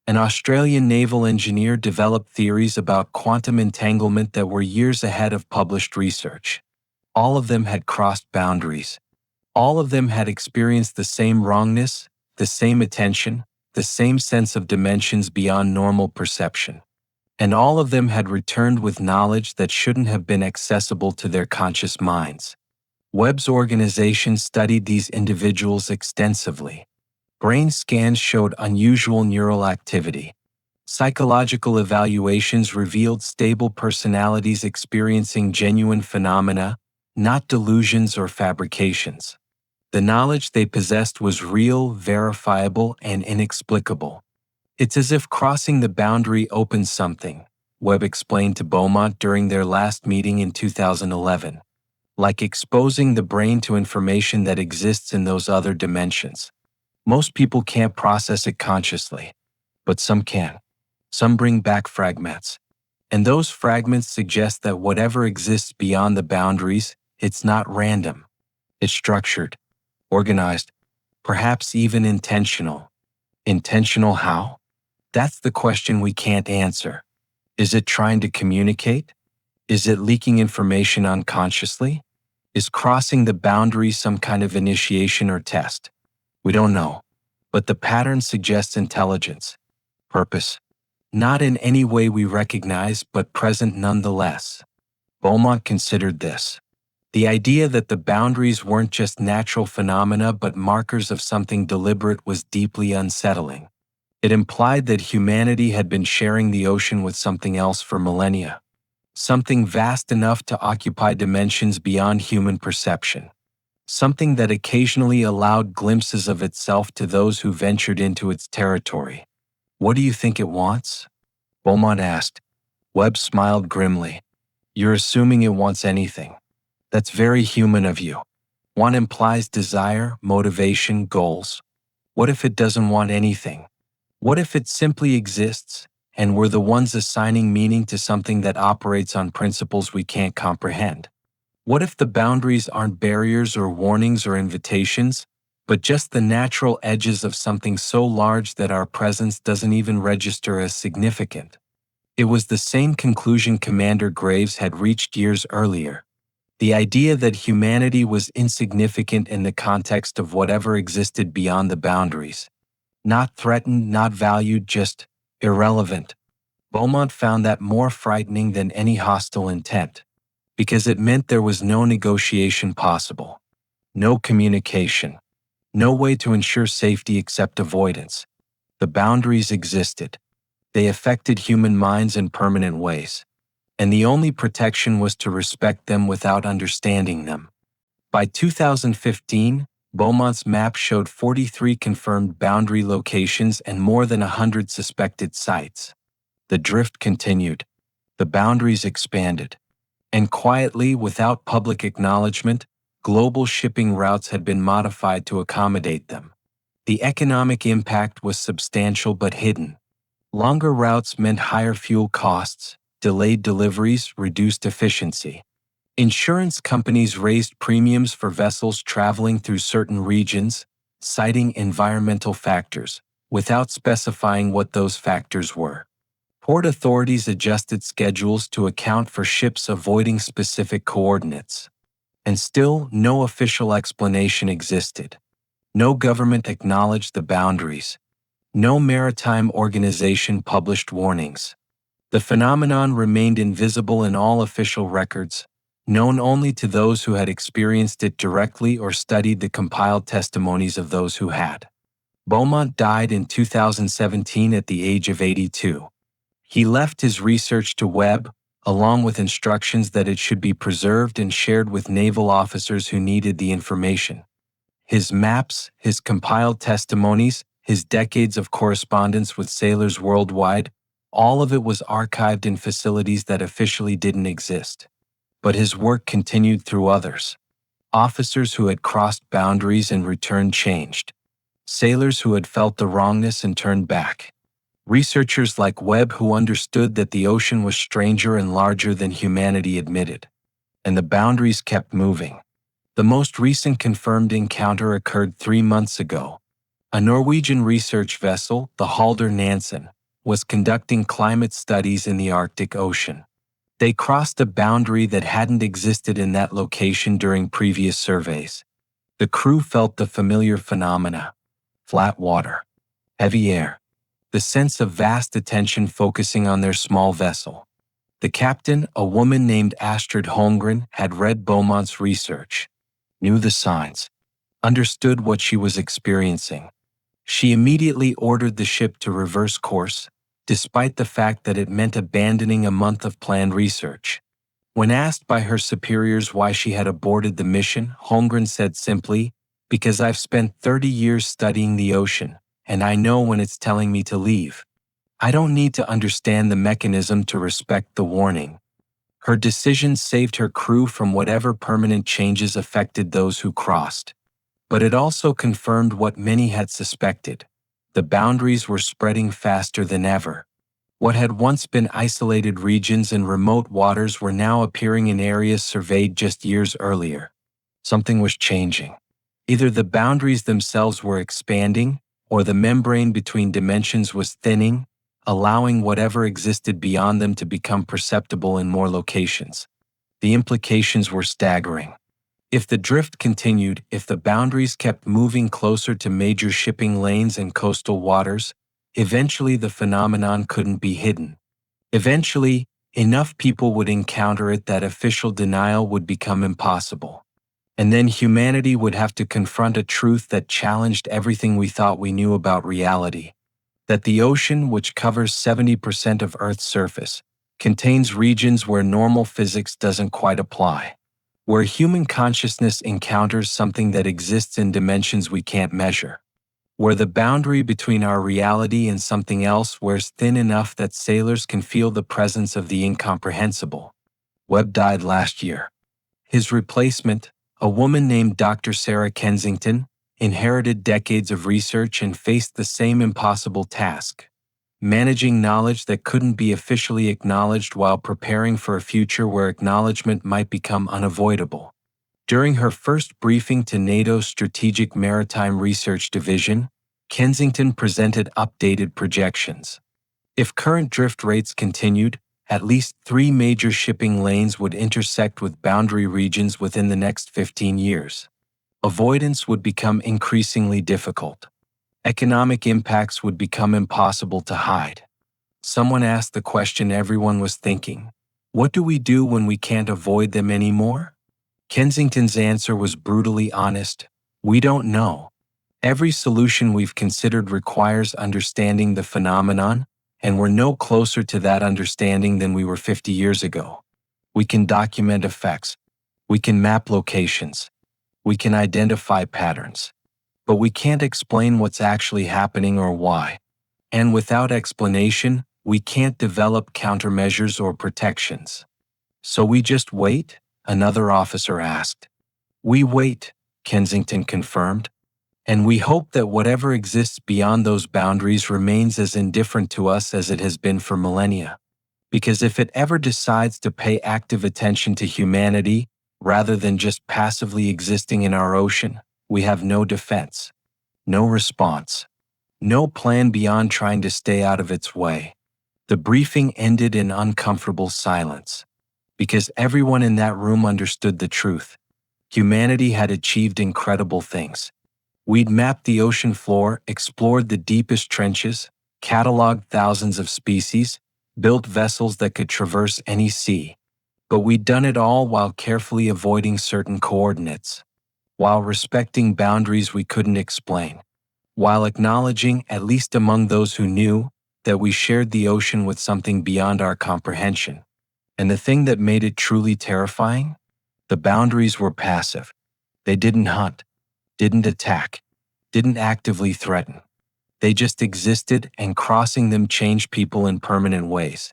An Australian naval engineer developed theories about quantum entanglement that were years ahead of published research. All of them had crossed boundaries. All of them had experienced the same wrongness, the same attention, the same sense of dimensions beyond normal perception. And all of them had returned with knowledge that shouldn't have been accessible to their conscious minds. Webb's organization studied these individuals extensively. Brain scans showed unusual neural activity. Psychological evaluations revealed stable personalities experiencing genuine phenomena, not delusions or fabrications. The knowledge they possessed was real, verifiable, and inexplicable. It's as if crossing the boundary opens something, Webb explained to Beaumont during their last meeting in 2011. Like exposing the brain to information that exists in those other dimensions. Most people can't process it consciously, but some can. Some bring back fragments. And those fragments suggest that whatever exists beyond the boundaries, it's not random. It's structured, organized, perhaps even intentional. Intentional how? That's the question we can't answer. Is it trying to communicate? Is it leaking information unconsciously? Is crossing the boundary some kind of initiation or test? We don't know. But the pattern suggests intelligence, purpose. Not in any way we recognize, but present nonetheless. Beaumont considered this. The idea that the boundaries weren't just natural phenomena but markers of something deliberate was deeply unsettling. It implied that humanity had been sharing the ocean with something else for millennia. Something vast enough to occupy dimensions beyond human perception. Something that occasionally allowed glimpses of itself to those who ventured into its territory. What do you think it wants? Beaumont asked. Webb smiled grimly. You're assuming it wants anything. That's very human of you. Want implies desire, motivation, goals. What if it doesn't want anything? What if it simply exists, and we're the ones assigning meaning to something that operates on principles we can't comprehend? What if the boundaries aren't barriers or warnings or invitations, but just the natural edges of something so large that our presence doesn't even register as significant? It was the same conclusion Commander Graves had reached years earlier. The idea that humanity was insignificant in the context of whatever existed beyond the boundaries. Not threatened, not valued, just irrelevant. Beaumont found that more frightening than any hostile intent, because it meant there was no negotiation possible, no communication, no way to ensure safety except avoidance. The boundaries existed. They affected human minds in permanent ways, and the only protection was to respect them without understanding them. By 2015, Beaumont's map showed 43 confirmed boundary locations and more than 100 suspected sites. The drift continued. The boundaries expanded. And quietly, without public acknowledgement, global shipping routes had been modified to accommodate them. The economic impact was substantial but hidden. Longer routes meant higher fuel costs, delayed deliveries, reduced efficiency. Insurance companies raised premiums for vessels traveling through certain regions, citing environmental factors, without specifying what those factors were. Port authorities adjusted schedules to account for ships avoiding specific coordinates. And still, no official explanation existed. No government acknowledged the boundaries. No maritime organization published warnings. The phenomenon remained invisible in all official records, known only to those who had experienced it directly or studied the compiled testimonies of those who had. Beaumont died in 2017 at the age of 82. He left his research to Webb, along with instructions that it should be preserved and shared with naval officers who needed the information. His maps, his compiled testimonies, his decades of correspondence with sailors worldwide, all of it was archived in facilities that officially didn't exist. But his work continued through others. Officers who had crossed boundaries and returned changed. Sailors who had felt the wrongness and turned back. Researchers like Webb who understood that the ocean was stranger and larger than humanity admitted. And the boundaries kept moving. The most recent confirmed encounter occurred 3 months ago. A Norwegian research vessel, the Halder Nansen, was conducting climate studies in the Arctic Ocean. They crossed a boundary that hadn't existed in that location during previous surveys. The crew felt the familiar phenomena: flat water, heavy air, the sense of vast attention focusing on their small vessel. The captain, a woman named Astrid Holmgren, had read Beaumont's research, knew the signs, understood what she was experiencing. She immediately ordered the ship to reverse course, despite the fact that it meant abandoning a month of planned research. When asked by her superiors why she had aborted the mission, Holmgren said simply, "Because I've spent 30 years studying the ocean, and I know when it's telling me to leave. I don't need to understand the mechanism to respect the warning." Her decision saved her crew from whatever permanent changes affected those who crossed. But it also confirmed what many had suspected. The boundaries were spreading faster than ever. What had once been isolated regions and remote waters were now appearing in areas surveyed just years earlier. Something was changing. Either the boundaries themselves were expanding, or the membrane between dimensions was thinning, allowing whatever existed beyond them to become perceptible in more locations. The implications were staggering. If the drift continued, if the boundaries kept moving closer to major shipping lanes and coastal waters, eventually the phenomenon couldn't be hidden. Eventually, enough people would encounter it that official denial would become impossible. And then humanity would have to confront a truth that challenged everything we thought we knew about reality. That the ocean, which covers 70% of Earth's surface, contains regions where normal physics doesn't quite apply. Where human consciousness encounters something that exists in dimensions we can't measure. Where the boundary between our reality and something else wears thin enough that sailors can feel the presence of the incomprehensible. Webb died last year. His replacement, a woman named Dr. Sarah Kensington, inherited decades of research and faced the same impossible task. Managing knowledge that couldn't be officially acknowledged while preparing for a future where acknowledgement might become unavoidable. During her first briefing to NATO's Strategic Maritime Research Division, Kensington presented updated projections. If current drift rates continued, at least 3 major shipping lanes would intersect with boundary regions within the next 15 years. Avoidance would become increasingly difficult. Economic impacts would become impossible to hide. Someone asked the question everyone was thinking: what do we do when we can't avoid them anymore? Kensington's answer was brutally honest: we don't know. Every solution we've considered requires understanding the phenomenon, and we're no closer to that understanding than we were 50 years ago. We can document effects. We can map locations. We can identify patterns. But we can't explain what's actually happening or why. And without explanation, we can't develop countermeasures or protections. So we just wait? Another officer asked. We wait, Kensington confirmed. And we hope that whatever exists beyond those boundaries remains as indifferent to us as it has been for millennia. Because if it ever decides to pay active attention to humanity, rather than just passively existing in our ocean, we have no defense, no response, no plan beyond trying to stay out of its way. The briefing ended in uncomfortable silence, because everyone in that room understood the truth. Humanity had achieved incredible things. We'd mapped the ocean floor, explored the deepest trenches, cataloged thousands of species, built vessels that could traverse any sea. But we'd done it all while carefully avoiding certain coordinates, while respecting boundaries we couldn't explain, while acknowledging, at least among those who knew, that we shared the ocean with something beyond our comprehension. And the thing that made it truly terrifying? The boundaries were passive. They didn't hunt, didn't attack, didn't actively threaten. They just existed, and crossing them changed people in permanent ways,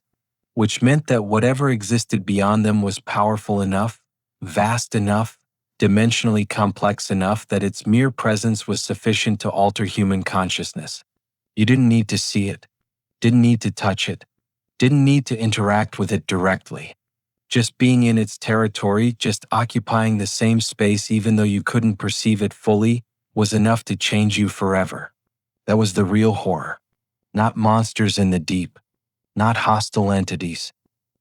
which meant that whatever existed beyond them was powerful enough, vast enough, dimensionally complex enough that its mere presence was sufficient to alter human consciousness. You didn't need to see it, didn't need to touch it, didn't need to interact with it directly. Just being in its territory, just occupying the same space even though you couldn't perceive it fully, was enough to change you forever. That was the real horror. Not monsters in the deep, not hostile entities,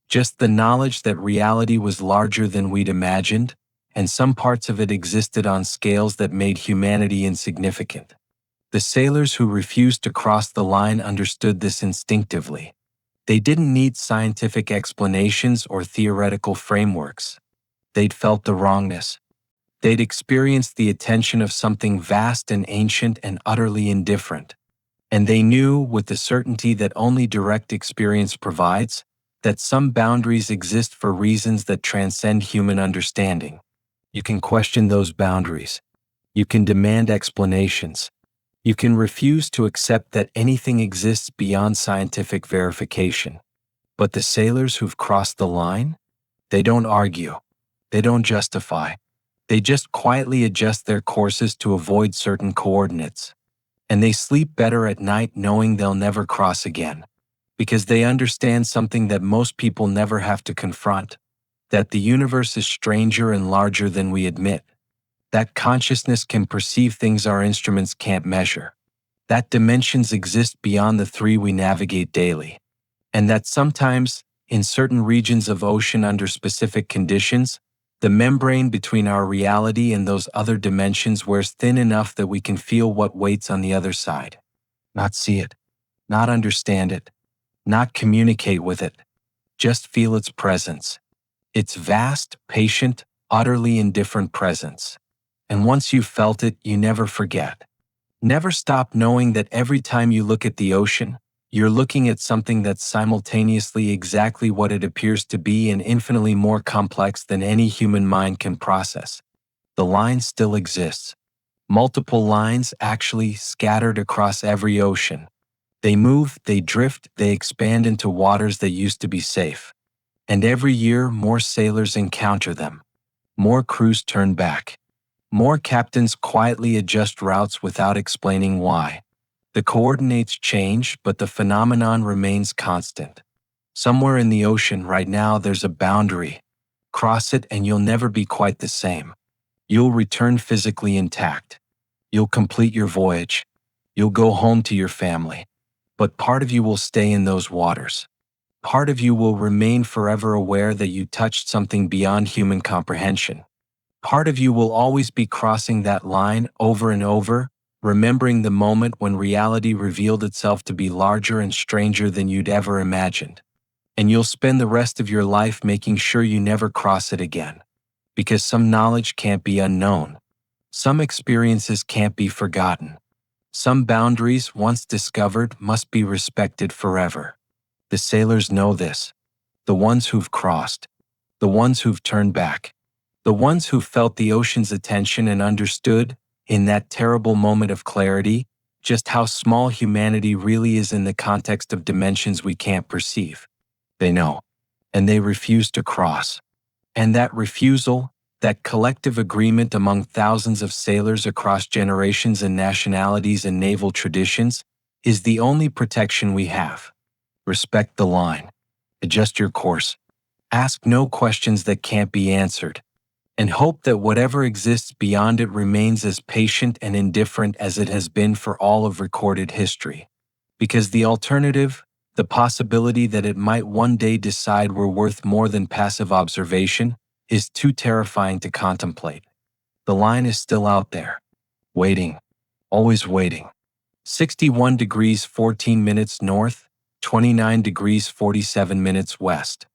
just the knowledge that reality was larger than we'd imagined, and some parts of it existed on scales that made humanity insignificant. The sailors who refused to cross the line understood this instinctively. They didn't need scientific explanations or theoretical frameworks. They'd felt the wrongness. They'd experienced the attention of something vast and ancient and utterly indifferent. And they knew, with the certainty that only direct experience provides, that some boundaries exist for reasons that transcend human understanding. You can question those boundaries. You can demand explanations. You can refuse to accept that anything exists beyond scientific verification. But the sailors who've crossed the line? They don't argue. They don't justify. They just quietly adjust their courses to avoid certain coordinates. And they sleep better at night knowing they'll never cross again. Because they understand something that most people never have to confront. That the universe is stranger and larger than we admit. That consciousness can perceive things our instruments can't measure. That dimensions exist beyond the three we navigate daily. And that sometimes, in certain regions of ocean under specific conditions, the membrane between our reality and those other dimensions wears thin enough that we can feel what waits on the other side. Not see it, not understand it, not communicate with it, just feel its presence. Its vast, patient, utterly indifferent presence. And once you've felt it, you never forget. Never stop knowing that every time you look at the ocean, you're looking at something that's simultaneously exactly what it appears to be and infinitely more complex than any human mind can process. The line still exists. Multiple lines actually scattered across every ocean. They move, they drift, they expand into waters that used to be safe. And every year, more sailors encounter them. More crews turn back. More captains quietly adjust routes without explaining why. The coordinates change, but the phenomenon remains constant. Somewhere in the ocean right now there's a boundary. Cross it and you'll never be quite the same. You'll return physically intact. You'll complete your voyage. You'll go home to your family. But part of you will stay in those waters. Part of you will remain forever aware that you touched something beyond human comprehension. Part of you will always be crossing that line over and over, remembering the moment when reality revealed itself to be larger and stranger than you'd ever imagined. And you'll spend the rest of your life making sure you never cross it again. Because some knowledge can't be unknown. Some experiences can't be forgotten. Some boundaries, once discovered, must be respected forever. The sailors know this. The ones who've crossed. The ones who've turned back. The ones who felt the ocean's attention and understood, in that terrible moment of clarity, just how small humanity really is in the context of dimensions we can't perceive. They know, and they refuse to cross. And that refusal, that collective agreement among thousands of sailors across generations and nationalities and naval traditions, is the only protection we have. Respect the line. Adjust your course. Ask no questions that can't be answered. And hope that whatever exists beyond it remains as patient and indifferent as it has been for all of recorded history. Because the alternative, the possibility that it might one day decide we're worth more than passive observation, is too terrifying to contemplate. The line is still out there. Waiting. Always waiting. 61 degrees 14 minutes north, 29 degrees 47 minutes west.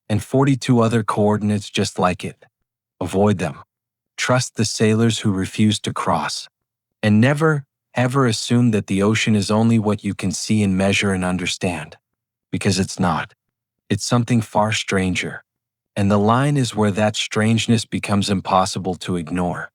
And 42 other coordinates just like it. Avoid them. Trust the sailors who refuse to cross. And never, ever assume that the ocean is only what you can see and measure and understand. Because it's not. It's something far stranger. And the line is where that strangeness becomes impossible to ignore.